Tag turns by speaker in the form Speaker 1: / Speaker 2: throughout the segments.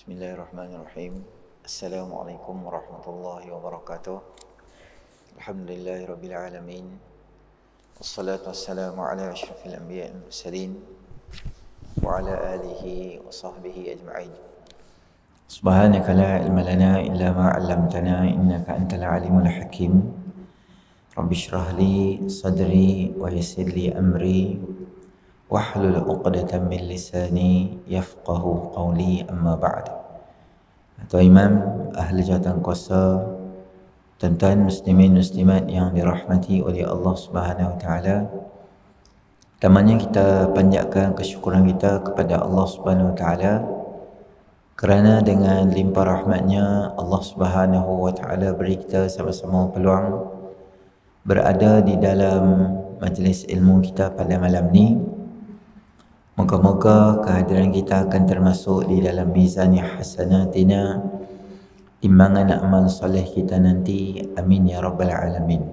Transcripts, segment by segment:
Speaker 1: Bismillahirrahmanirrahim. Assalamualaikum warahmatullahi wabarakatuh. Alhamdulillahirabbil alamin. Wassalatu wassalamu ala asyrafil anbiya'i wal mursalin wa ala alihi wa sahbihi ajma'in. Subhanaka la ilma lana illa ma 'allamtana innaka antal alimul hakim. Rabbi shrah li sadri wa yassir li amri wahlul 'uqdatam min lisani yafqahu qawli, amma ba'd. Tuan Imam, ahli jawatan kuasa, tuan-tuan muslimin muslimat yang dirahmati oleh Allah Subhanahu wa taala. Pertamanya kita panjatkan kesyukuran kita kepada Allah Subhanahu wa taala kerana dengan limpah rahmatnya Allah Subhanahu wa taala beri kita sama-sama peluang berada di dalam majlis ilmu kita pada malam ni. Moga-moga kehadiran kita akan termasuk di dalam mizan hasanatina, timbangan amal soleh kita nanti. Amin ya rabbal alamin.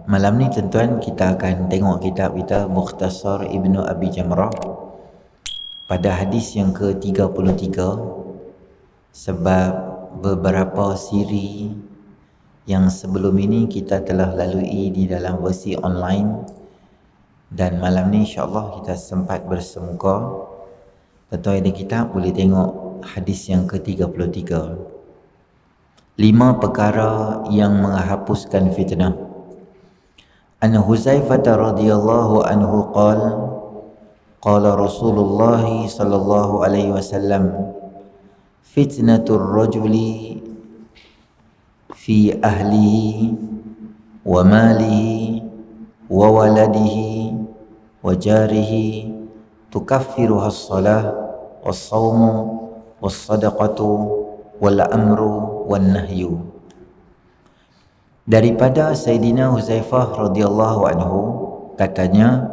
Speaker 1: Malam ni tuan-tuan kita akan tengok kitab kita Mukhtasar Ibnu Abi Jamrah pada hadis yang ke-33, sebab beberapa siri yang sebelum ini kita telah lalui di dalam versi online, dan malam ni insyaAllah kita sempat bersemuka. Tuan-tuan di kitab boleh tengok hadis yang ke-33, 5 perkara yang menghapuskan fitnah. An Huzaifah radhiyallahu anhu qala Rasulullah sallallahu alaihi wasallam, fitnatur rajuli fi ahlihi wa malihi wa waladihi wa jarihi tukaffiruha as-salah was-sawmu was-sadaqatu wal-amru wan-nahyu. Daripada Sayyidina Huzaifah radhiyallahu anhu katanya,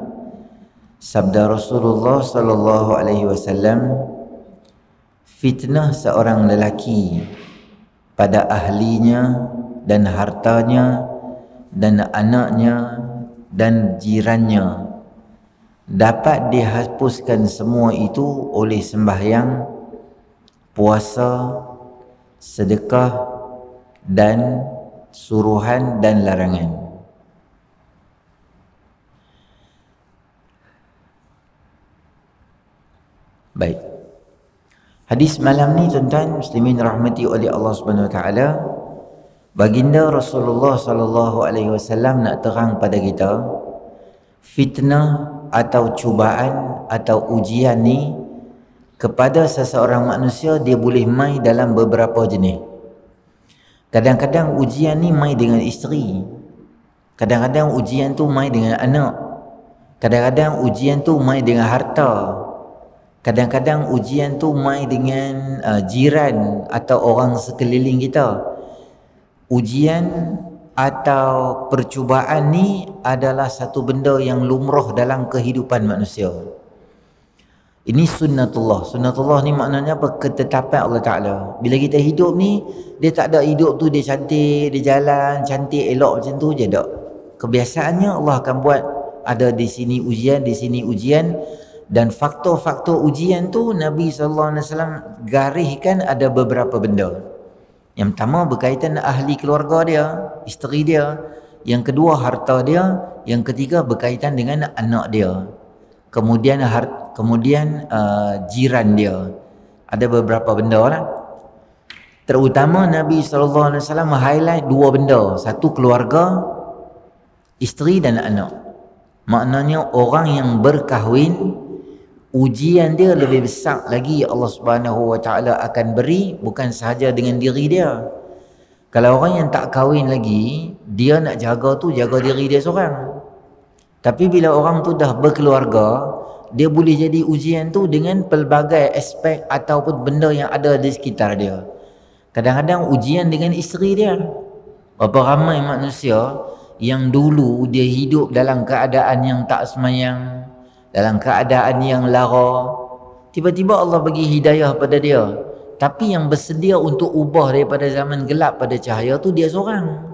Speaker 1: sabda Rasulullah sallallahu alaihi wasallam, fitnah seorang lelaki pada ahlinya dan hartanya dan anaknya dan jirannya dapat dihapuskan semua itu oleh sembahyang, puasa, sedekah dan suruhan dan larangan. Baik. Hadis malam ni tuan-tuan muslimin rahmati oleh Allah Subhanahu wa taala, baginda Rasulullah sallallahu alaihi wasallam nak terang pada kita, fitnah atau cubaan atau ujian ni kepada seseorang manusia dia boleh mai dalam beberapa jenis. Kadang-kadang ujian ni mai dengan isteri, kadang-kadang ujian tu mai dengan anak, kadang-kadang ujian tu mai dengan harta, kadang-kadang ujian tu mai dengan jiran atau orang sekeliling kita. Ujian atau percubaan ni adalah satu benda yang lumrah dalam kehidupan manusia. Ini sunnatullah. Sunnatullah ni maknanya apa? Ketetapan Allah Ta'ala. Bila kita hidup ni, dia tak ada hidup tu dia cantik, dia jalan cantik, elok macam tu je, tak. Kebiasaannya Allah akan buat ada di sini ujian, di sini ujian. Dan faktor-faktor ujian tu Nabi SAW gariskan ada beberapa benda. Yang pertama berkaitan dengan ahli keluarga dia, isteri dia. Yang kedua harta dia. Yang ketiga berkaitan dengan anak dia. Kemudian jiran dia. Ada beberapa benda lah. Terutama Nabi SAW highlight 2 benda. Satu keluarga, isteri dan anak. Maknanya orang yang berkahwin, ujian dia lebih besar lagi Allah Subhanahu wa taala akan beri, bukan sahaja dengan diri dia. Kalau orang yang tak kahwin lagi, dia nak jaga tu jaga diri dia seorang. Tapi bila orang tu dah berkeluarga, dia boleh jadi ujian tu dengan pelbagai aspek ataupun benda yang ada di sekitar dia. Kadang-kadang ujian dengan isteri dia. Berapa ramai manusia yang dulu dia hidup dalam keadaan yang tak semayang, dalam keadaan yang lara, tiba-tiba Allah bagi hidayah pada dia. Tapi yang bersedia untuk ubah daripada zaman gelap pada cahaya tu dia seorang.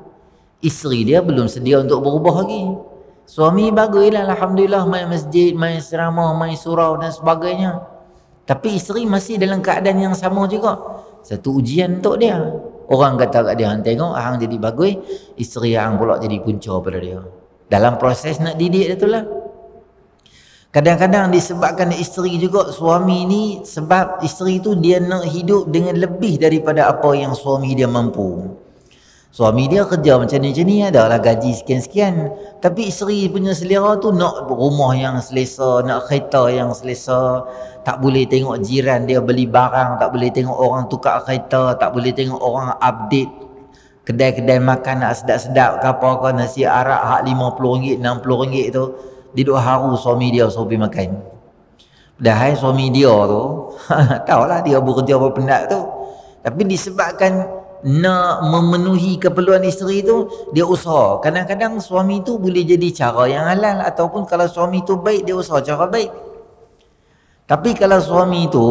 Speaker 1: Isteri dia belum sedia untuk berubah lagi. Suami baguslah, alhamdulillah, main masjid, main ceramah, main surau dan sebagainya. Tapi isteri masih dalam keadaan yang sama juga. Satu ujian untuk dia. Orang kata kat dia, hang tengok hang jadi bagus, isteri hang pula jadi punca pada dia. Dalam proses nak didik dia tu lah. Kadang-kadang disebabkan isteri juga, suami ni, sebab isteri tu dia nak hidup dengan lebih daripada apa yang suami dia mampu. Suami dia kerja macam ni, adalah gaji sekian-sekian. Tapi isteri punya selera tu nak rumah yang selesa, nak kereta yang selesa. Tak boleh tengok jiran dia beli barang, tak boleh tengok orang tukar kereta, tak boleh tengok orang update kedai-kedai makan nak sedap-sedap ke apa ke, nasi arak hak RM50, RM60 tu. Dia duk haru suami dia suruh pergi makan. Padahal suami dia tu, tahulah dia bekerja apa penat tu. Tapi disebabkan nak memenuhi keperluan isteri tu, dia usaha. Kadang-kadang suami tu boleh jadi cara yang halal, ataupun kalau suami tu baik, dia usaha cara baik. Tapi kalau suami tu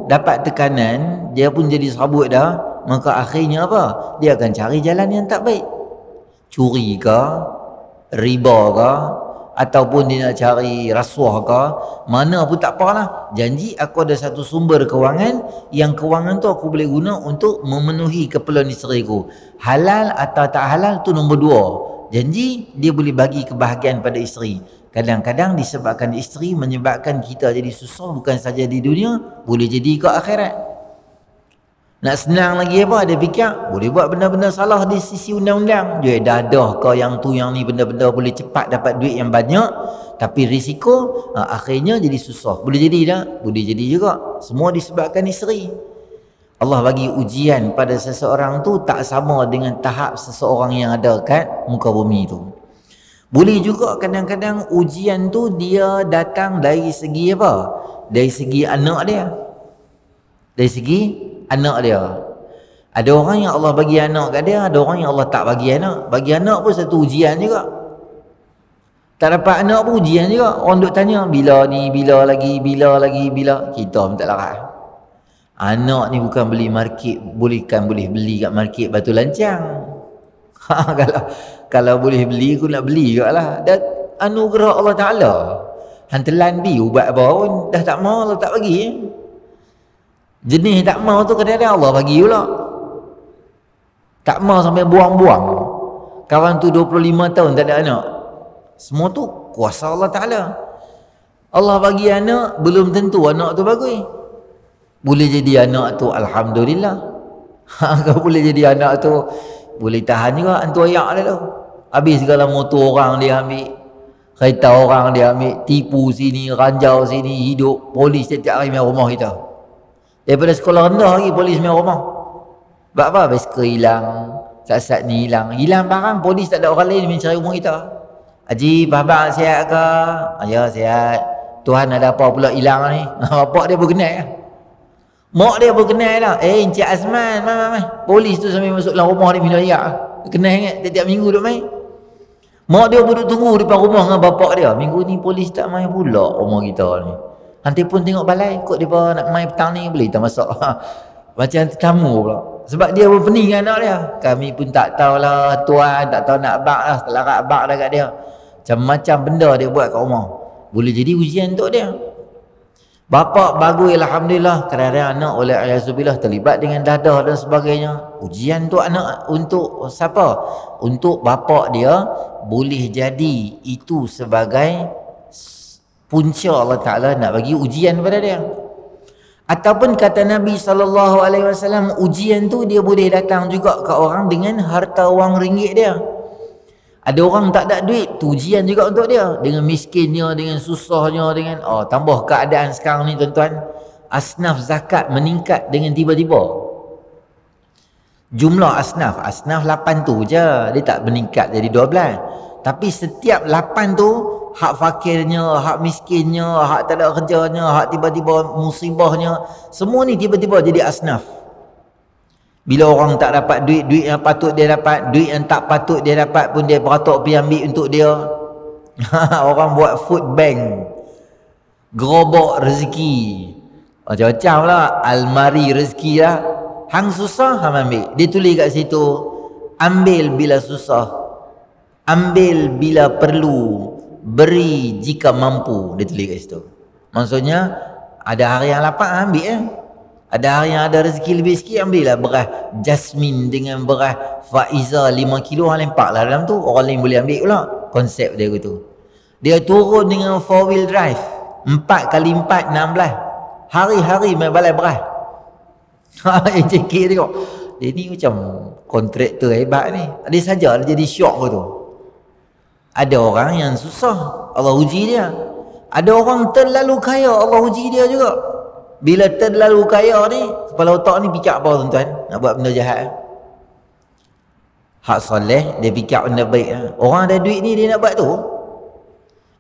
Speaker 1: dapat tekanan, dia pun jadi serabut dah, maka akhirnya apa? Dia akan cari jalan yang tak baik. Curi ke, riba ke, ataupun dia nak cari rasuah ke, mana pun tak apalah. Janji aku ada satu sumber kewangan, yang kewangan tu aku boleh guna untuk memenuhi keperluan isteri ku. Halal atau tak halal tu nombor dua. Janji dia boleh bagi kebahagiaan pada isteri. Kadang-kadang disebabkan isteri menyebabkan kita jadi susah, bukan saja di dunia, boleh jadi ke akhirat. Nak senang lagi apa? Dia fikir boleh buat benda-benda salah di sisi undang-undang. Dia dadah ke yang tu yang ni, benda-benda boleh cepat dapat duit yang banyak, tapi risiko akhirnya jadi susah. Boleh jadi tak? Boleh jadi juga. Semua disebabkan isteri. Allah bagi ujian pada seseorang tu tak sama dengan tahap seseorang yang ada kat muka bumi tu. Boleh juga kadang-kadang ujian tu dia datang dari segi apa? Dari segi anak dia. Dari segi anak dia. Ada orang yang Allah bagi anak kat dia, ada orang yang Allah tak bagi anak. Bagi anak pun satu ujian juga. Tak dapat anak pun ujian juga. Orang duk tanya, bila ni, bila lagi, bila lagi, bila. Kita pun tak larat. Anak ni bukan beli market, boleh beli kat market Batu Lancang. Kalau boleh beli, aku nak beli juga lah. Dan anugerah Allah Ta'ala. Hantelan bi ubat apa pun, dah tak mau Allah tak bagi. Jenis tak mau tu kadang-kadang Allah bagi pula. Tak mau sampai buang-buang. Kawan tu 25 tahun tak ada anak. Semua tu kuasa Allah Ta'ala. Allah bagi anak, belum tentu anak tu bagus. Boleh jadi anak tu alhamdulillah. Kalau boleh jadi anak tu boleh tahan juga hantu ayak dia tu. Habis segala motor orang dia ambil, kereta orang dia ambil, tipu sini, ranjau sini, hidup polis setiap hari main rumah kita. Daripada sekolah rendah lagi polis main rumah. Sebab apa? Bicycle hilang, sat-sat ni hilang. Hilang barang, polis tak ada orang lain main cari rumah kita. Haji, abang sihat ke? Ya, sihat. Tuhan ada apa pula hilang ni? Bapak dia pun kenal. Mak dia pun kenal lah. Encik Azman, polis tu sampai masuk dalam rumah dia minum ayak. Kenal ingat tiap minggu duk main. Mak dia pun duduk tunggu depan rumah dengan bapak dia. Minggu ni polis tak main pula rumah kita ni. Nanti pun tengok balai, kot dia nak main petang ni, boleh tak masuk. Macam tetamu pula. Sebab dia pun pening dengan anak dia. Kami pun tak tahulah tuan, tak tahu nak bak lah, selarat bak dah kat dia. Macam-macam benda dia buat kat rumah. Boleh jadi ujian untuk dia. Bapak bagus, alhamdulillah. Kadang-kadang anak oleh ayazubillah terlibat dengan dadah dan sebagainya. Ujian untuk anak, untuk siapa? Untuk bapak dia, boleh jadi itu sebagai punca Allah Ta'ala nak bagi ujian pada dia. Ataupun kata Nabi SAW, ujian tu dia boleh datang juga ke orang dengan harta wang ringgit dia. Ada orang tak ada duit, tu ujian juga untuk dia. Dengan miskinnya, dengan susahnya, dengan tambah keadaan sekarang ni tuan-tuan, asnaf zakat meningkat dengan tiba-tiba. Jumlah asnaf 8 tu je, dia tak meningkat jadi 12. Tapi setiap 8 tu, hak fakirnya, hak miskinnya, hak tak ada kerjanya, hak tiba-tiba musibahnya, semua ni tiba-tiba jadi asnaf. Bila orang tak dapat duit, duit yang patut dia dapat, duit yang tak patut dia dapat pun dia beratuk pergi ambil untuk dia. Orang buat food bank, gerobak rezeki, macam-macam lah, almari rezeki lah. Hang susah, hang ambil. Dia tulis kat situ, ambil bila susah, ambil bila perlu, beri jika mampu, dia tulis kat situ. Maksudnya ada hari yang lapar ambil ada hari yang ada rezeki lebih sikit, ambillah beras jasmin dengan beras Faiza 5 kilo, hang lempaklah dalam tu, orang lain boleh ambil pula. Konsep dia gitu. Dia turun dengan 4 wheel drive 4x4 16 hari-hari main balai beras. Yang cekik tengok, dia ni macam kontraktor hebat ni. Dia saja dia jadi syok tu. Ada orang yang susah, Allah uji dia. Ada orang terlalu kaya, Allah uji dia juga. Bila terlalu kaya ni, kepala otak ni fikir apa tuan-tuan? Nak buat benda jahat. Hak soleh, dia fikir benda baik. Orang ada duit ni, dia nak buat tu.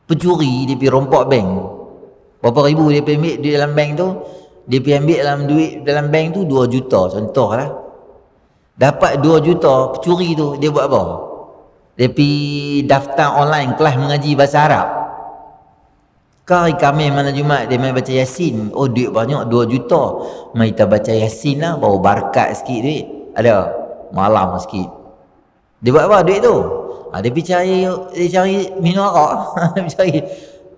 Speaker 1: Pencuri, dia pergi rompak bank. Berapa ribu dia pergi ambil duit dalam bank tu? Dia pergi ambil duit dalam bank tu 2 juta, contohlah. Dapat 2 juta, pencuri tu, dia buat apa? Dia pergi daftar online kelas mengaji bahasa Arab. Hari Khamis mana Jumaat dia main baca Yasin. Oh, duit banyak 2 juta. Mari kita baca Yasin lah, baru barakat sikit duit. Ada malam sikit. Dia buat apa duit tu? Dia pergi cari minum arak.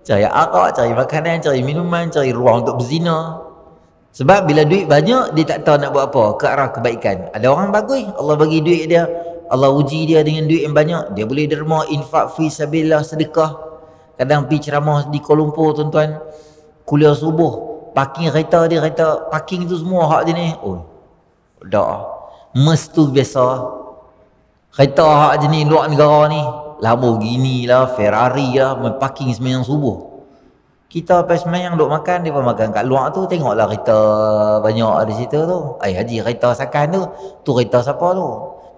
Speaker 1: cari arak, cari makanan, cari minuman, cari ruang untuk berzina. Sebab bila duit banyak, dia tak tahu nak buat apa ke arah kebaikan. Ada orang bagus, Allah bagi duit dia, Allah uji dia dengan duit yang banyak, dia boleh derma, infak fi sabilillah, sedekah. Kadang pergi ceramah di Kuala Lumpur tuan-tuan, kuliah subuh, parking kereta dia, kereta parking tu semua hak dia ni. Oh, dah mes tu biasa. Kereta hak je ni luar negara ni, Lamborghini lah, Ferrari lah, parking sembahyang subuh. Kita lepas sembahyang duk makan, dia pun makan kat luar tu, tengoklah kereta banyak di situ tu. Haji, kereta sakan tu kereta siapa tu?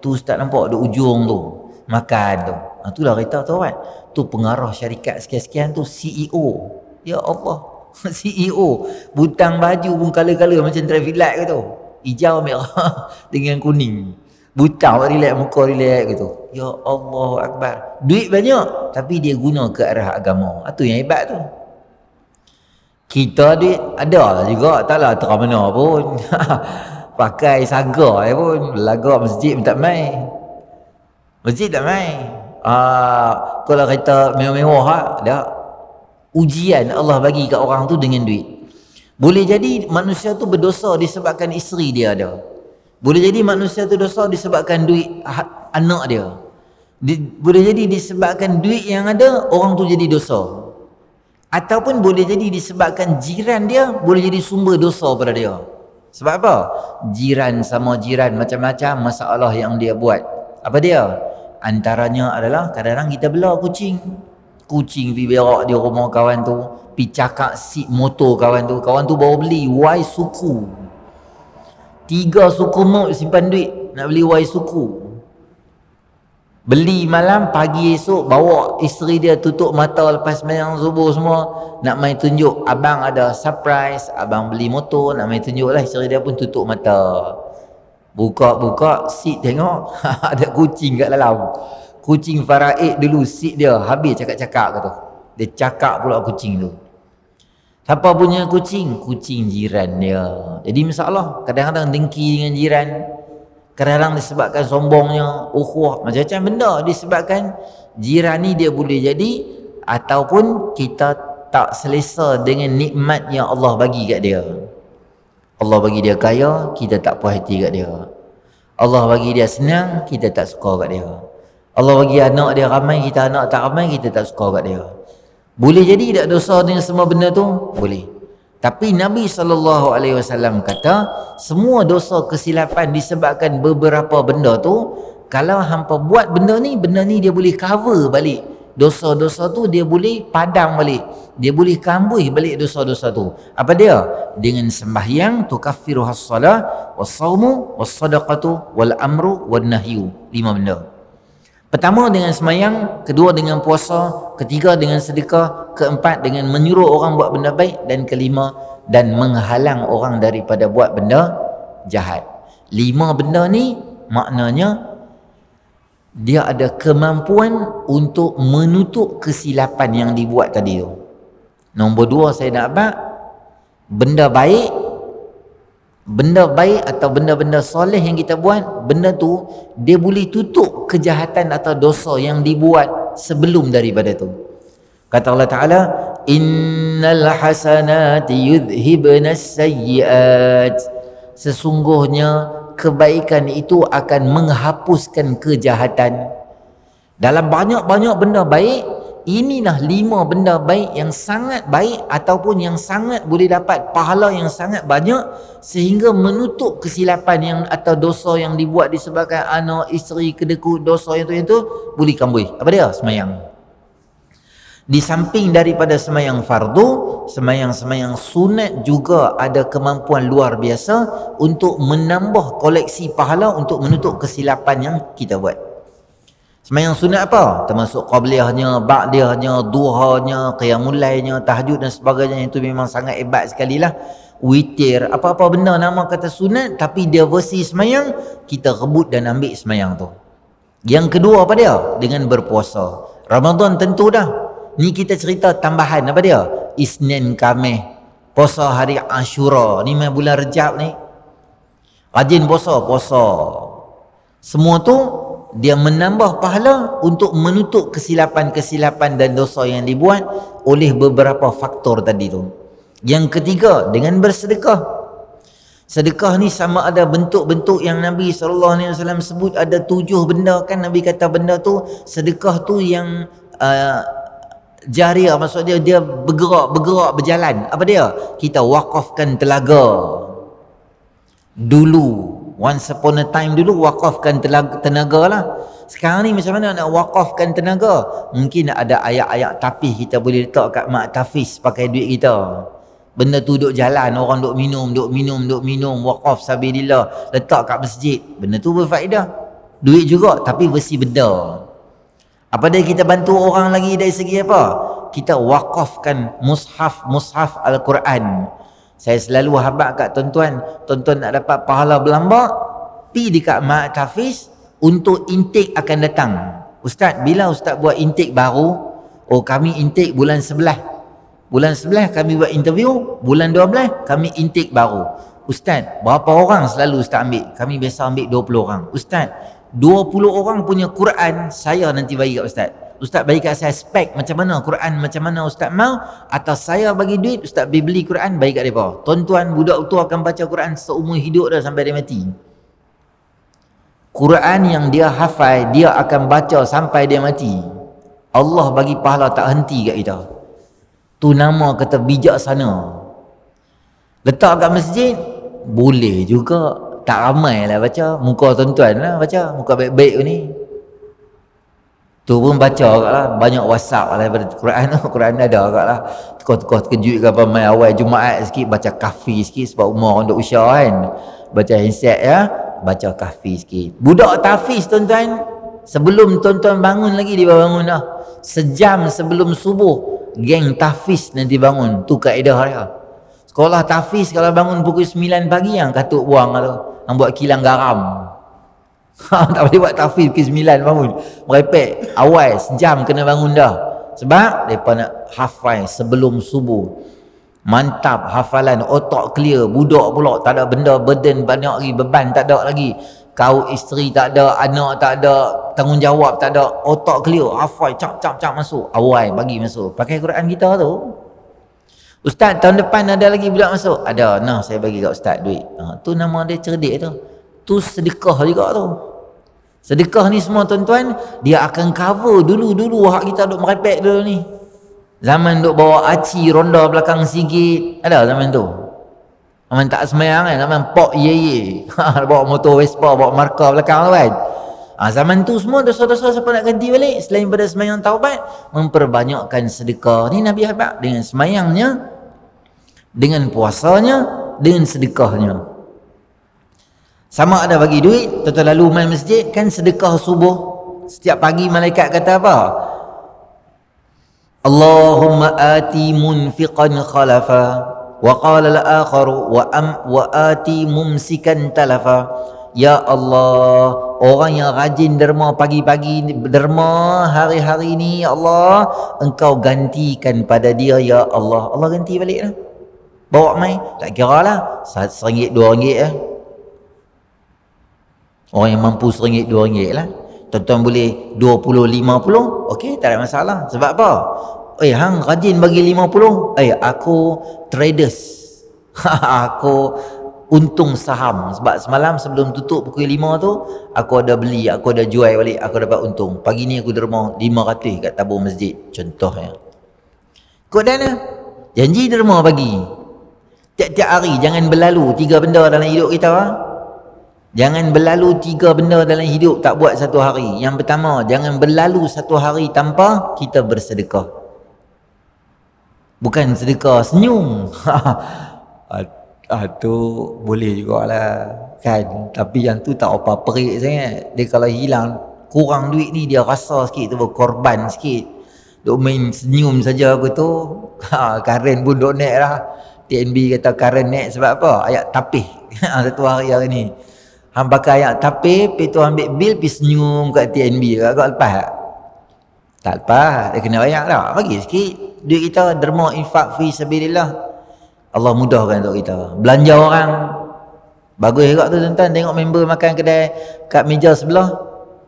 Speaker 1: Tu ustaz nampak di ujung tu, makan tu. Itulah kereta tu kan. Tu pengarah syarikat sekian-sekian tu, CEO. Ya Allah, CEO. Butang baju pun kala-kala macam traffic light ke tu. Hijau merah dengan kuning. Butang relax, muka relax gitu. Ya Allah Akbar. Duit banyak, tapi dia guna ke arah agama. Itu yang hebat tu. Kita duit ada lah juga, taklah terang mana pun. Pakai saga pun, laga masjid pun tak main. Masjid tak main. Kalau kereta mewah-mewah, dah. Ujian Allah bagi kat orang tu dengan duit. Boleh jadi manusia tu berdosa disebabkan isteri dia ada. Boleh jadi manusia tu dosa disebabkan duit anak dia. Boleh jadi disebabkan duit yang ada, orang tu jadi dosa. Ataupun boleh jadi disebabkan jiran dia, boleh jadi sumber dosa pada dia. Sebab apa? Jiran sama jiran, macam-macam masalah yang dia buat. Apa dia? Antaranya adalah kadang-kadang kita bela kucing. Kucing pergi berak di rumah kawan tu, pergi cakap seat motor kawan tu baru beli Y suku. 3 suku note simpan duit nak beli Y suku. Beli malam, pagi esok bawa isteri dia tutup mata lepas sembahyang subuh semua, nak main tunjuk abang ada surprise, abang beli motor, nak main tunjuk lah. Isteri dia pun tutup mata, buka seat tengok ada kucing kat dalam. Kucing Faraid dulu seat dia habis cakap-cakap kata. Dia cakap pula kucing tu. Siapa punya kucing? Kucing jiran dia. Jadi masalah, kadang-kadang dengki dengan jiran, kadang-kadang disebabkan sombongnya, ukhuwah, macam-macam benda disebabkan jiran ni dia boleh jadi, ataupun kita tak selesa dengan nikmat yang Allah bagi kat dia. Allah bagi dia kaya, kita tak puas hati kat dia. Allah bagi dia senang, kita tak suka kat dia. Allah bagi anak dia ramai, kita anak tak ramai, kita tak suka kat dia. Boleh jadi tak dosa dengan semua benda tu? Boleh. Tapi Nabi SAW kata, semua dosa kesilapan disebabkan beberapa benda tu, kalau hampa buat benda ni dia boleh cover balik. Dosa-dosa tu dia boleh padam balik. Dia boleh kambuh balik dosa-dosa tu. Apa dia? Dengan sembahyang, tukaffiruhas salah, was-sawmu, was-sadaqatu, wal-amru, wan-nahyu. 5 benda. Pertama dengan sembahyang, kedua dengan puasa, ketiga dengan sedekah, keempat dengan menyuruh orang buat benda baik, dan kelima dan menghalang orang daripada buat benda jahat. 5 benda ni maknanya dia ada kemampuan untuk menutup kesilapan yang dibuat tadi tu. Nombor 2 saya nak abang, benda baik atau benda-benda soleh yang kita buat, benda tu dia boleh tutup kejahatan atau dosa yang dibuat sebelum daripada tu. Kata Allah Ta'ala, innal hasanati yudhibnas sayyiat. Sesungguhnya kebaikan itu akan menghapuskan kejahatan. Dalam banyak-banyak benda baik, inilah 5 benda baik yang sangat baik ataupun yang sangat boleh dapat pahala yang sangat banyak, sehingga menutup kesilapan yang atau dosa yang dibuat disebabkan anak, isteri, kedekut, dosa yang tu boleh kambui. Apa dia? Semayang. Di samping daripada semayang fardu, semayang-semayang sunat juga ada kemampuan luar biasa untuk menambah koleksi pahala untuk menutup kesilapan yang kita buat. Semayang sunat apa? Termasuk qabliyahnya, ba'diyahnya, duhanya, qiyamul lailnya, tahajud dan sebagainya. Itu memang sangat hebat sekali lah. Witir, apa-apa benda nama kata sunat, tapi dia versi semayang, kita rebut dan ambil semayang tu. Yang kedua apa dia? Dengan berpuasa. Ramadan tentu dah. Ni kita cerita tambahan apa dia? Isnin, Khamis, puasa hari Ashura. Ni main bulan Rejab ni. Rajin puasa. Semua tu dia menambah pahala untuk menutup kesilapan-kesilapan dan dosa yang dibuat oleh beberapa faktor tadi tu. Yang ketiga, dengan bersedekah. Sedekah ni sama ada bentuk-bentuk yang Nabi SAW sebut ada 7 benda kan. Nabi kata benda tu, sedekah tu yang jariah, maksud dia bergerak berjalan. Apa dia? Kita wakafkan telaga. Dulu, once upon a time dulu wakafkan tenaga lah. Sekarang ni macam mana nak wakafkan tenaga? Mungkin ada ayat-ayat tapis kita boleh letak kat mak tafis pakai duit kita. Benda tu duk jalan, orang duk minum, wakaf sabilillah, letak kat masjid. Benda tu berfaedah. Duit juga tapi versi benda. Apa dia kita bantu orang lagi dari segi apa? Kita wakafkan mushaf Al-Quran. Saya selalu habaq kat tuan-tuan nak dapat pahala berlambak, pi dekat Mak Tafiz untuk intake akan datang. Ustaz, bila Ustaz buat intake baru? Oh, kami intake bulan 11. Bulan 11 kami buat interview, bulan 12 kami intake baru. Ustaz, berapa orang selalu Ustaz ambil? Kami biasa ambil 20 orang. Ustaz, 20 orang punya Quran saya nanti bagi kat Ustaz. Ustaz bagi kat saya spek macam mana Quran, macam mana Ustaz mau, atau saya bagi duit Ustaz beli Quran bagi kat mereka. Tuan-tuan, budak tu akan baca Quran seumur hidup dah sampai dia mati. Quran yang dia hafal, dia akan baca sampai dia mati. Allah bagi pahala tak henti kat kita. Tu nama kata bijaksana. Letak kat masjid boleh juga. Tak ramai lah baca. Muka tuan-tuan lah baca. Muka baik-baik ni. Tu pun baca agak lah. Banyak WhatsApp lah daripada Quran tu. Quran ada agak lah. Tukar-tukar terkejut ke apa. Main awal Jumaat sikit. Baca kahfi sikit. Sebab umur orang duk usia kan. Baca handset ya. Baca kahfi sikit. Budak tahfiz tuan-tuan. Sebelum tuan-tuan bangun lagi dia bangun dah. Sejam sebelum subuh. Geng tahfiz nanti bangun. Tu kaedah dia. Sekolah tahfiz kalau bangun pukul 9 pagi yang katuk buang tu. Yang buat kilang garam. Tak boleh buat tahfiz pukul 9 bangun. Merepek. Awal sejam kena bangun dah. Sebab mereka nak hafal sebelum subuh. Mantap hafalan, otak clear. Budak pula tak ada benda burden banyak lagi, beban tak ada lagi. Kau isteri tak ada, anak tak ada, tanggungjawab tak ada, otak clear, hafal cap masuk. Awal bagi masuk. Pakai Quran kita tu. Ustaz, tahun depan ada lagi budak masuk? Ada. Nah, saya bagi kat Ustaz duit. Tu nama dia cerdik tu. Tu sedekah juga tu. Sedekah ni semua tuan-tuan, dia akan cover dulu-dulu hak kita duk merepek dulu ni. Zaman duk bawa aci ronda belakang sikit. Ada zaman tu. Zaman tak semayang kan. Zaman pok ye. Bawa motor Vespa, bawa markah belakang tu kan. Zaman tu semua dosa-dosa siapa nak ganti balik selain pada semayang taubat, memperbanyakkan sedekah. Ni Nabi habaq dengan semayangnya, dengan puasanya, dengan sedekahnya. Sama ada bagi duit, tuan-tuan lalu main masjid kan sedekah subuh. Setiap pagi malaikat kata apa? Allahumma ati munfiqan khalafa wa qala al-akharu wa ati mumsikan talafa. Ya Allah, orang yang rajin derma pagi-pagi, derma hari-hari ni, ya Allah, Engkau gantikan pada dia, ya Allah. Allah ganti balik lah. Bawa mai, tak kira lah, RM1, RM2 lah. Orang yang mampu RM1, RM2 lah. Tuan-tuan boleh 20, 50, okey, tak ada masalah. Sebab apa? hang rajin bagi 50. Aku traders. Aku untung saham. Sebab semalam sebelum tutup pukul 5 tu, aku ada beli, aku ada jual balik, aku dapat untung. Pagi ni aku derma 500 kat tabung masjid. Contohnya. Kau dah lah. Janji derma bagi. Tiap-tiap hari jangan berlalu 3 benda dalam hidup kita. Jangan berlalu 3 benda dalam hidup tak buat satu hari. Yang pertama, jangan berlalu satu hari tanpa kita bersedekah. Bukan sedekah senyum. Tu boleh jugalah kan. Tapi yang tu tak apa perik sangat. Dia kalau hilang kurang duit ni, dia rasa sikit tu berkorban sikit. Duk main senyum saja aku tu. Karen pun duk naik lah. TNB kata Karen naik sebab apa? Ayat tapih. Satu hari ni. Hang pakai ayat tapih, pergi tu ambil bil, pergi senyum kat TNB. Kau lepas tak? Tak lepas. Dia kena bayar tak? Bagi sikit. Duit kita derma infak fi sabilillah. Allah mudahkan untuk kita. Belanja orang. Bagus juga tu tuan-tuan. Tengok member makan kedai kat meja sebelah.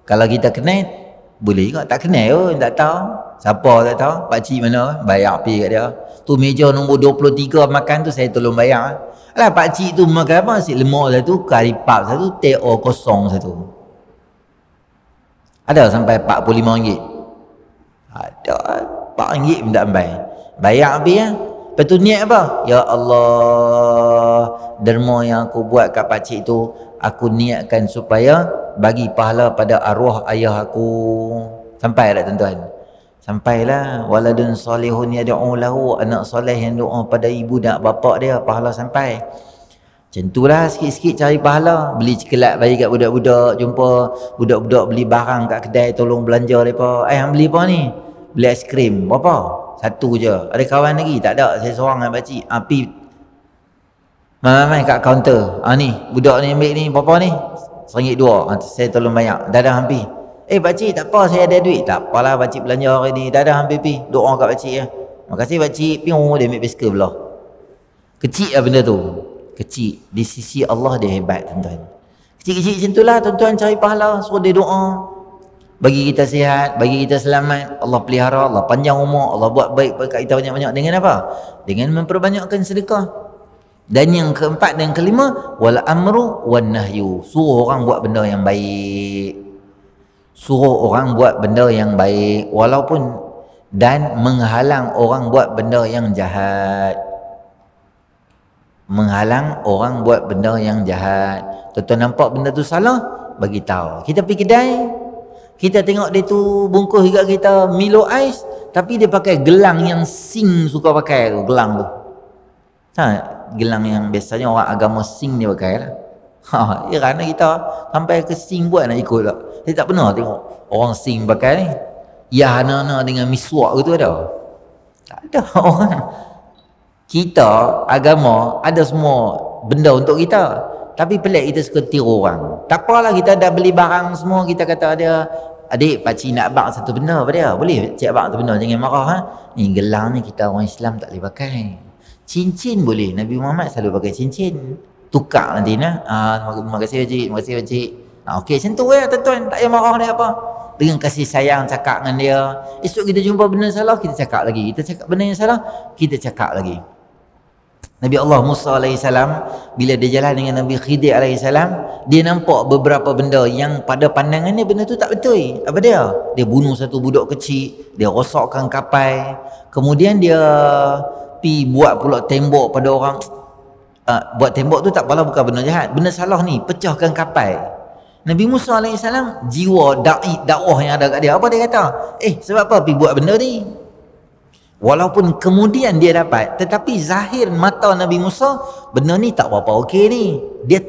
Speaker 1: Kalau kita kenal, boleh juga. Tak kenal pun, tak tahu. Siapa tak tahu. Pakcik mana, bayar pergi kat dia. Tu meja nombor 23 makan tu, saya tolong bayar. Alah pakcik tu makan apa? Nasi lemak satu, kari pap satu, TO kosong satu. Ada sampai RM45. Ada RM4 pun tak sampai. Bayar habis ya. Lepas tu niat apa? Ya Allah, derma yang aku buat kat pakcik tu, aku niatkan supaya bagi pahala pada arwah ayah aku. Sampai tak tuan-tuan? Sampailah. Waladun salihun yad'u lahu, anak soleh yang doa pada ibu dan bapak dia, pahala sampai. Macam itulah sikit-sikit cari pahala. Beli cikelat bagi kat budak-budak, jumpa budak-budak beli barang kat kedai, tolong belanja mereka. Hang beli apa ni? Beli aiskrim. Berapa? Satu je. Ada kawan lagi? Tak ada. Saya seorang dengan pakcik. Pergi mai kat kaunter. Ni budak ni ambil ni berapa ni? RM1.2. Saya tolong bayar. Dah hampir. Pakcik tak apa, saya ada duit. Tak apalah pakcik belanja hari ni. Dah hampir pi. Doa kat pakcik ya. Makasih pakcik. Piu dia ambil biskut belah. Kecil lah benda tu. Kecil. Di sisi Allah dia hebat tuan-tuan. Kecil-kecil macam itulah tuan-tuan cari pahala. Suruh dia doa. Bagi kita sihat, bagi kita selamat. Allah pelihara, Allah panjang umur, Allah buat baik kat kita banyak-banyak. Dengan apa? Dengan memperbanyakkan sedekah. Dan yang keempat dan kelima, wal amru wan nahyu. Suruh orang buat benda yang baik. Suruh orang buat benda yang baik walaupun, dan menghalang orang buat benda yang jahat. Menghalang orang buat benda yang jahat. Tuan-tuan nampak benda tu salah, bagi tahu. Kita pergi kedai, kita tengok dia tu bungkus juga kita Milo Ice, tapi dia pakai gelang yang Sing suka pakai tu, gelang tu. Gelang yang biasanya orang agama Sing dia pakai lah. Kerana kita sampai ke Sing buat nak ikut tak. Saya tak pernah tengok orang Sing pakai ni. Ya hana-hana dengan miswak gitu ada. Tak ada orang. Kita agama ada semua benda untuk kita. Tapi pelik kita suka tiru orang. Tak apalah, kita dah beli barang semua, kita kata dia, adik pakcik nak abang satu benda pada dia. Boleh cik abang satu benda, jangan marah Ni gelang ni kita orang Islam tak boleh pakai. Cincin boleh. Nabi Muhammad selalu pakai cincin. Tukar nanti nah. Terima kasih pakcik, terima kasih pakcik. Okey, macam tu ya tuan-tuan. Tak payah marah dia apa. Dengan kasih sayang cakap dengan dia. Esok kita jumpa benda salah, kita cakap lagi. Kita cakap benda yang salah, kita cakap lagi. Nabi Allah Musa AS, bila dia jalan dengan Nabi Khidir AS, dia nampak beberapa benda yang pada pandangannya benda tu tak betul. Apa dia? Dia bunuh satu budak kecil, dia rosakkan kapal. Kemudian dia pi buat pula tembok pada orang. Buat tembok tu tak apalah, bukan benda jahat. Benda salah ni, pecahkan kapal. Nabi Musa AS, jiwa dakwah yang ada kat dia, apa dia kata? Sebab apa pergi buat benda ni? Walaupun kemudian dia dapat, tetapi zahir mata Nabi Musa, benda ni tak apa-apa okey ni. Dia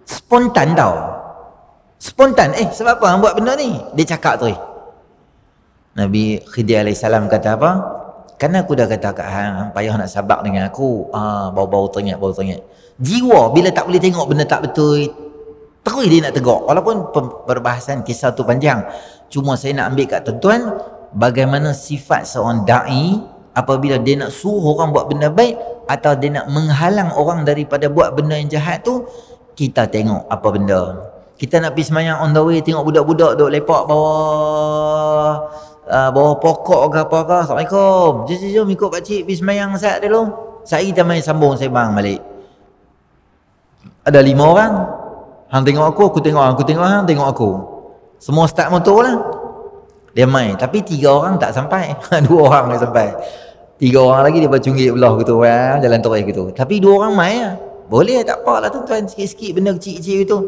Speaker 1: spontan tau. Spontan. Sebab apa hang buat benda ni? Dia cakap tu. Nabi Khidir AS kata apa? Kan aku dah kata kat hang, payah nak sabar dengan aku. Baru-baru teringat. Jiwa bila tak boleh tengok benda tak betul, terus dia nak tegak. Walaupun perbahasan kisah tu panjang, cuma saya nak ambil kat tuan-tuan bagaimana sifat seorang da'i apabila dia nak suruh orang buat benda baik atau dia nak menghalang orang daripada buat benda yang jahat tu. Kita tengok apa benda. Kita nak pergi semayang on the way, tengok budak-budak duk lepak bawah bawah pokok ke apa ke, Assalamualaikum, jom ikut pakcik pergi semayang saat dulu. Saya kita main sambung sembang balik. Ada 5 orang, hang tengok aku tengok hang, aku tengok hang, tengok aku. Semua start motor lah. Dia main, tapi 3 orang tak sampai. 2 orang dia sampai. 3 orang lagi dia bercunggik belah gitu, jalan terus gitu. Tapi 2 orang main lah. Boleh, tak apa lah tuan-tuan, sikit-sikit benda kecil-kecil itu.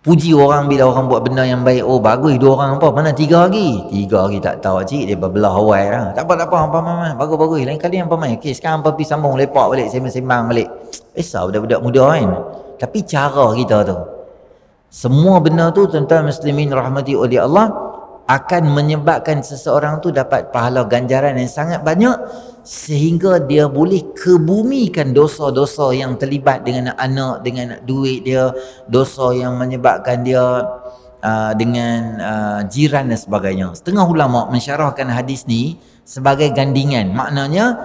Speaker 1: Puji orang bila orang buat benda yang baik. Oh bagus 2 orang apa, mana 3 lagi? 3 lagi tak tahu cik, dia berbelah awal lah. Tak apa, bagus, lain kali hampa main. Okey, sekarang hampa pergi sambung lepak balik, sembang balik. Biasa budak-budak muda kan. Tapi cara kita tu, semua benda tu tuan-tuan muslimin rahmati oleh Allah, akan menyebabkan seseorang tu dapat pahala ganjaran yang sangat banyak, sehingga dia boleh kebumikan dosa-dosa yang terlibat dengan anak, dengan duit dia, dosa yang menyebabkan dia dengan jiran dan sebagainya. Setengah ulama mensyarahkan hadis ni sebagai gandingan. Maknanya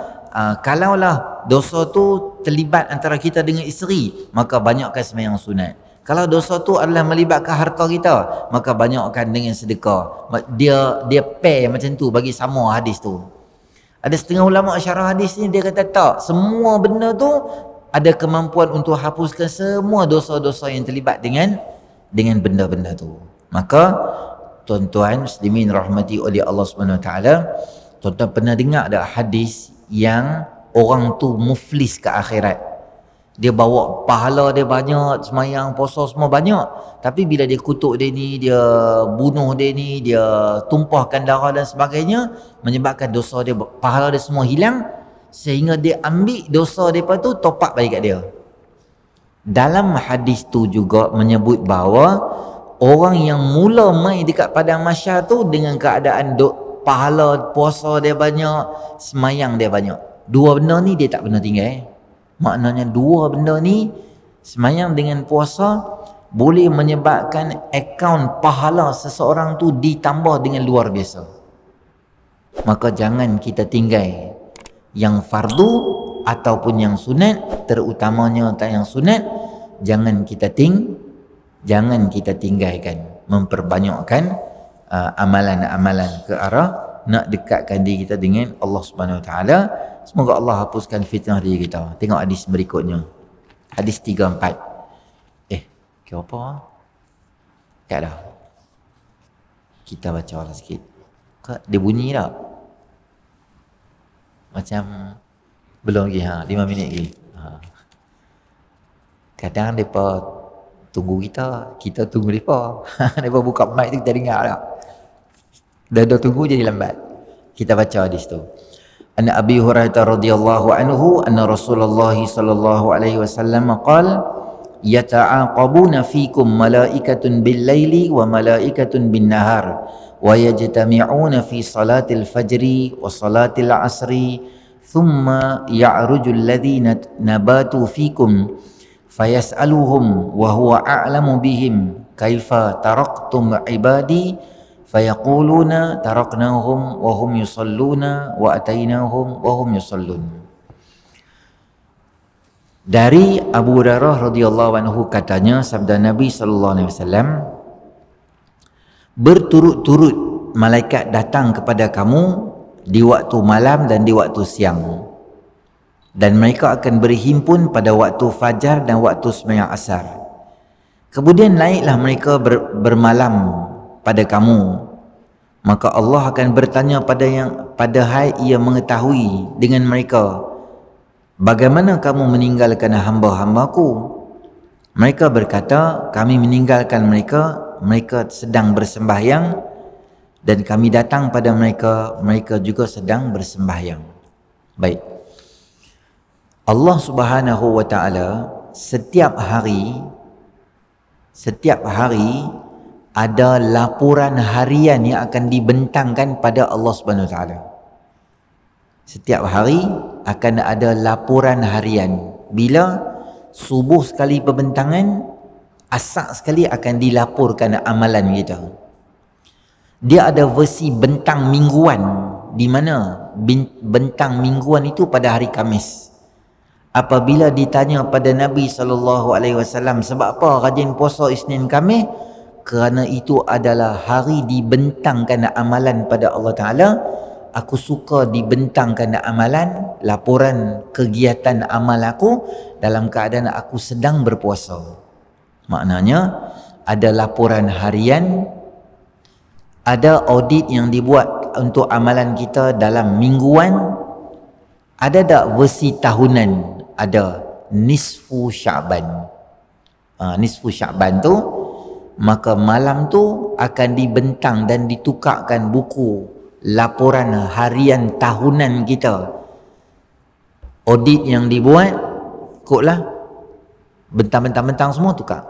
Speaker 1: kalaulah dosa tu terlibat antara kita dengan isteri, maka banyakkan sembahyang sunat. Kalau dosa tu adalah melibatkan harta kita, maka banyakkan dengan sedekah. Dia pair macam tu, bagi sama hadis tu. Ada setengah ulama syarah hadis ni, dia kata tak, semua benda tu ada kemampuan untuk hapuskan semua dosa-dosa yang terlibat dengan benda-benda tu. Maka tuan-tuan muslimin rahmati oleh Allah Subhanahu Wa Taala, tuan-tuan pernah dengar tak hadis yang orang tu muflis ke akhirat? Dia bawa pahala dia banyak, semayang, puasa semua banyak, tapi bila dia kutuk dia ni, dia bunuh dia ni, dia tumpahkan darah dan sebagainya, menyebabkan dosa dia, pahala dia semua hilang, sehingga dia ambil dosa dia tu top up balik kat dia. Dalam hadis tu juga menyebut bahawa orang yang mula mai dekat padang mahsyar tu dengan keadaan pahala puasa dia banyak, semayang dia banyak. 2 benda ni dia tak pernah tinggal. Maknanya 2 benda ni, semayang dengan puasa, boleh menyebabkan akaun pahala seseorang tu ditambah dengan luar biasa. Maka jangan kita tinggal yang fardu ataupun yang sunat, terutamanya yang sunat, jangan kita tinggalkan. Memperbanyakkan amalan-amalan ke arah nak dekatkan diri kita dengan Allah Subhanahu Wa Taala. Semoga Allah hapuskan fitnah diri kita. Tengok hadis berikutnya. Hadis 34. Kira apa? Tak dah. Kita baca lah sikit. Dia bunyi tak? Macam belum lagi, 5 minit lagi. Kadang mereka tunggu kita tunggu mereka. Mereka buka mic tu kita dengar tak? Dah tunggu jadi lambat. Kita baca hadis tu. An Abi Hurairah radhiyallahu anhu anna Rasulullah sallallahu alaihi wasallam qala yata'aqabuna fikum malaikatun bil laili wa malaikatun bin nahar wa yajtami'una fi salatil fajri wa salatil asri thumma ya'ruju alladhina nabatu fikum fayas'aluhum wa huwa a'lamu bihim kaifa taraktum ibadi fayaquluna taraknahum wa hum yusalluna wa atainahum wa hum yusallun. Dari Abu Hurairah radhiyallahu anhu katanya, sabda Nabi sallallahu alaihi wasallam, berturut-turut malaikat datang kepada kamu di waktu malam dan di waktu siang, dan mereka akan berhimpun pada waktu fajar dan waktu sembahyang asar. Kemudian naiklah mereka bermalam pada kamu, maka Allah akan bertanya pada hai ia mengetahui dengan mereka, bagaimana kamu meninggalkan hamba-hambaku? Mereka berkata, kami meninggalkan mereka sedang bersembahyang, dan kami datang pada mereka juga sedang bersembahyang. Baik, Allah Subhanahu Wa Taala setiap hari ada laporan harian yang akan dibentangkan pada Allah Subhanahu Wa Taala. Setiap hari akan ada laporan harian. Bila subuh sekali pembentangan, asak sekali akan dilaporkan amalan kita. Dia ada versi bentang mingguan, di mana bentang mingguan itu pada hari Khamis. Apabila ditanya pada Nabi SAW, sebab apa rajin puasa Isnin Khamis? kerana itu adalah hari dibentangkan amalan pada Allah Ta'ala. Aku suka dibentangkan amalan, laporan kegiatan amal aku dalam keadaan aku sedang berpuasa. Maknanya ada laporan harian, ada audit yang dibuat untuk amalan kita dalam mingguan, ada tak versi tahunan, ada nisfu Sya'ban. Nisfu Sya'ban tu, maka malam tu akan dibentang dan ditukarkan buku laporan harian tahunan kita. Audit yang dibuat, ikutlah bentang-bentang semua tukar.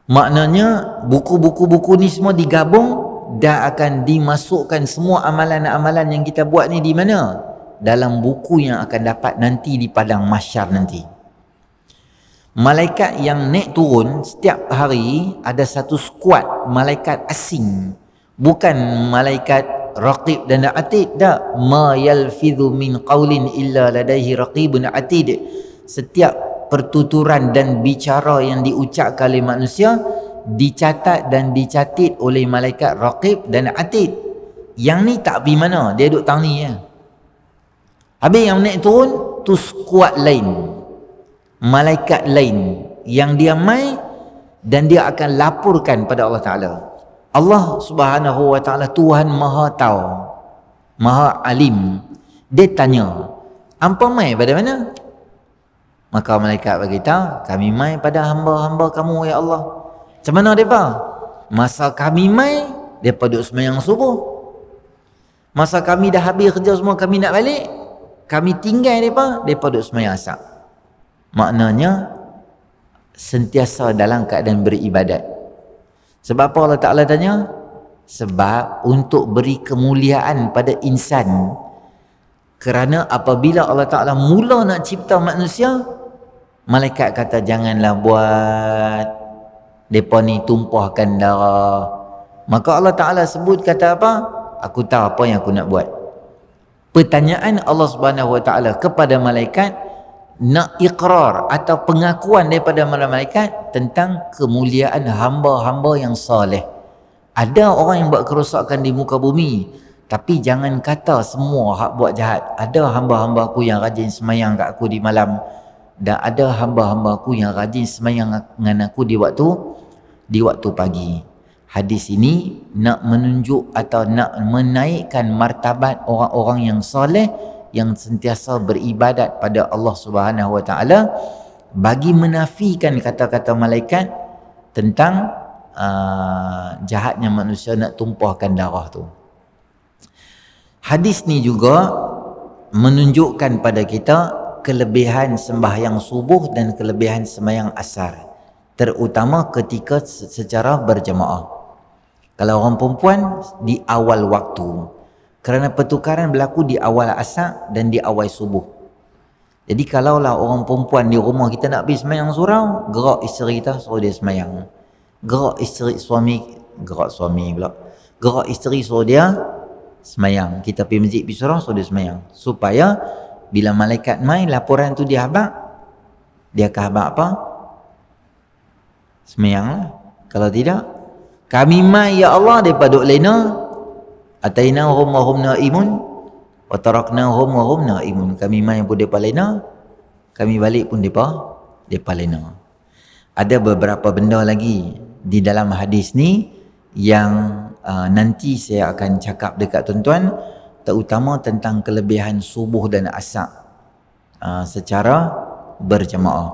Speaker 1: Maknanya buku-buku ni semua digabung dan akan dimasukkan semua amalan-amalan yang kita buat ni di mana? Dalam buku yang akan dapat nanti di padang mahsyar nanti. Malaikat yang naik turun setiap hari ada satu skuad malaikat asing, bukan malaikat raqib dan atid. Tak, ma yalfidhu min qaulin illa ladaihi raqibun atid. Setiap pertuturan dan bicara yang diucapkan oleh manusia dicatat dan dicatat oleh malaikat raqib dan atid. Yang ni tak pergi mana, dia duduk tang ni je. Habis yang naik turun tu skuad lain, malaikat lain yang dia mai dan dia akan laporkan pada Allah Ta'ala. Allah Subhanahu wa Ta'ala Tuhan Maha Tahu, Maha Alim. Dia tanya, hampa mai pada mana? Maka malaikat berkata, kami mai pada hamba-hamba kamu ya Allah. Macam mana mereka? Masa kami mai, mereka duduk sembahyang subuh. Masa kami dah habis kerja semua, kami nak balik, kami tinggal mereka duduk sembahyang asar. Maknanya sentiasa dalam keadaan beribadat. Sebab apa Allah Ta'ala tanya? Sebab untuk beri kemuliaan pada insan. Kerana apabila Allah Ta'ala mula nak cipta manusia, malaikat kata janganlah buat mereka ni tumpahkan darah. Maka Allah Ta'ala sebut kata apa? Aku tahu apa yang aku nak buat. Pertanyaan Allah Subhanahu wa Ta'ala kepada malaikat nak ikrar atau pengakuan daripada malaikat tentang kemuliaan hamba-hamba yang soleh. Ada orang yang buat kerosakan di muka bumi, tapi jangan kata semua hak buat jahat. Ada hamba-hamba aku yang rajin semayang kat aku di malam, dan ada hamba-hamba aku yang rajin semayang dengan aku di waktu pagi. Hadis ini nak menunjuk atau nak menaikkan martabat orang-orang yang soleh, yang sentiasa beribadat pada Allah Subhanahu wa Ta'ala, bagi menafikan kata-kata malaikat tentang jahatnya manusia nak tumpahkan darah tu. Hadis ni juga menunjukkan pada kita kelebihan sembahyang subuh dan kelebihan sembahyang asar, terutama ketika secara berjemaah. Kalau orang perempuan di awal waktu, kerana pertukaran berlaku di awal asar dan di awal subuh. Jadi kalaulah orang perempuan di rumah kita nak pergi semayang surau, gerak isteri kita suruh dia semayang. Gerak isteri gerak isteri suruh dia semayang. Kita pergi masjid pergi surau suruh dia semayang. Supaya bila malaikat main laporan tu dia habaq, dia akan habaq apa? Semayanglah. Kalau tidak, kami mai ya Allah daripada duk lena, atainahum wa hum naimun wa taraknahum wa hum naimun. Kami mai pun depa lena, kami balik pun depa lena. Ada beberapa benda lagi di dalam hadis ni yang nanti saya akan cakap dekat tuan-tuan, terutama tentang kelebihan subuh dan asar secara berjemaah.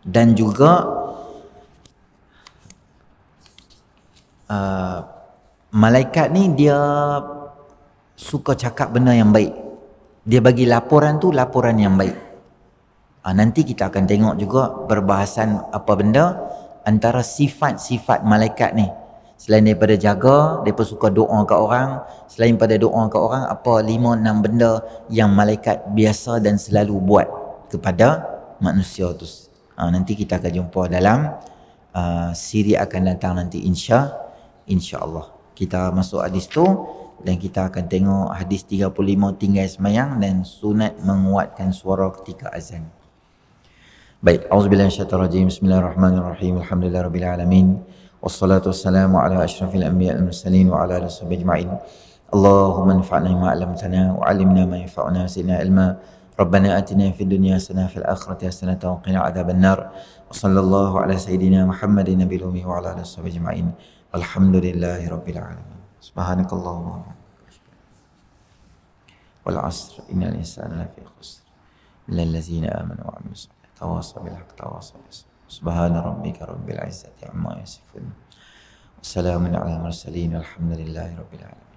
Speaker 1: Dan juga malaikat ni dia suka cakap benda yang baik. Dia bagi laporan tu laporan yang baik. Nanti kita akan tengok juga perbahasan apa benda antara sifat-sifat malaikat ni. Selain daripada jaga, mereka suka doa kat orang. Selain pada doa kat orang, apa 5-6 benda yang malaikat biasa dan selalu buat kepada manusia tu. Nanti kita akan jumpa dalam siri akan datang nanti insya-Allah. Kita masuk hadis tu dan kita akan tengok hadis 35 tinggal semayang dan sunat menguatkan suara ketika azan. Baik, auzubillahi minasyaitonir rajim. Bismillahirrahmanirrahim. Alhamdulillahirabbil alamin. Wassalatu wassalamu ala asyrafil anbiya'i wal mursalin wa ala alihi washabbihi ajma'in. Allahumma anfa'na bima 'allamtana wa 'allimna ma yanfa'una wa zidna ilma. Rabbana atina fid dunya hasanah fil akhirati hasanah wa qina adzabannar. Wa sallallahu ala sayidina Muhammadin nabiyil ummi wa ala alihi washabbihi ajma'in. Alhamdulillahirabbil alamin. Subhanakallahumma wal 'asr innal insana lafi khusr. Illal ladzina amanu wa 'amilus tawassaw bil haqq tawassaw bis sabr. Subhana rabbika rabbil izzati amma yasifun. Wassalamun alal mursalin walhamdulillahi rabbil alamin.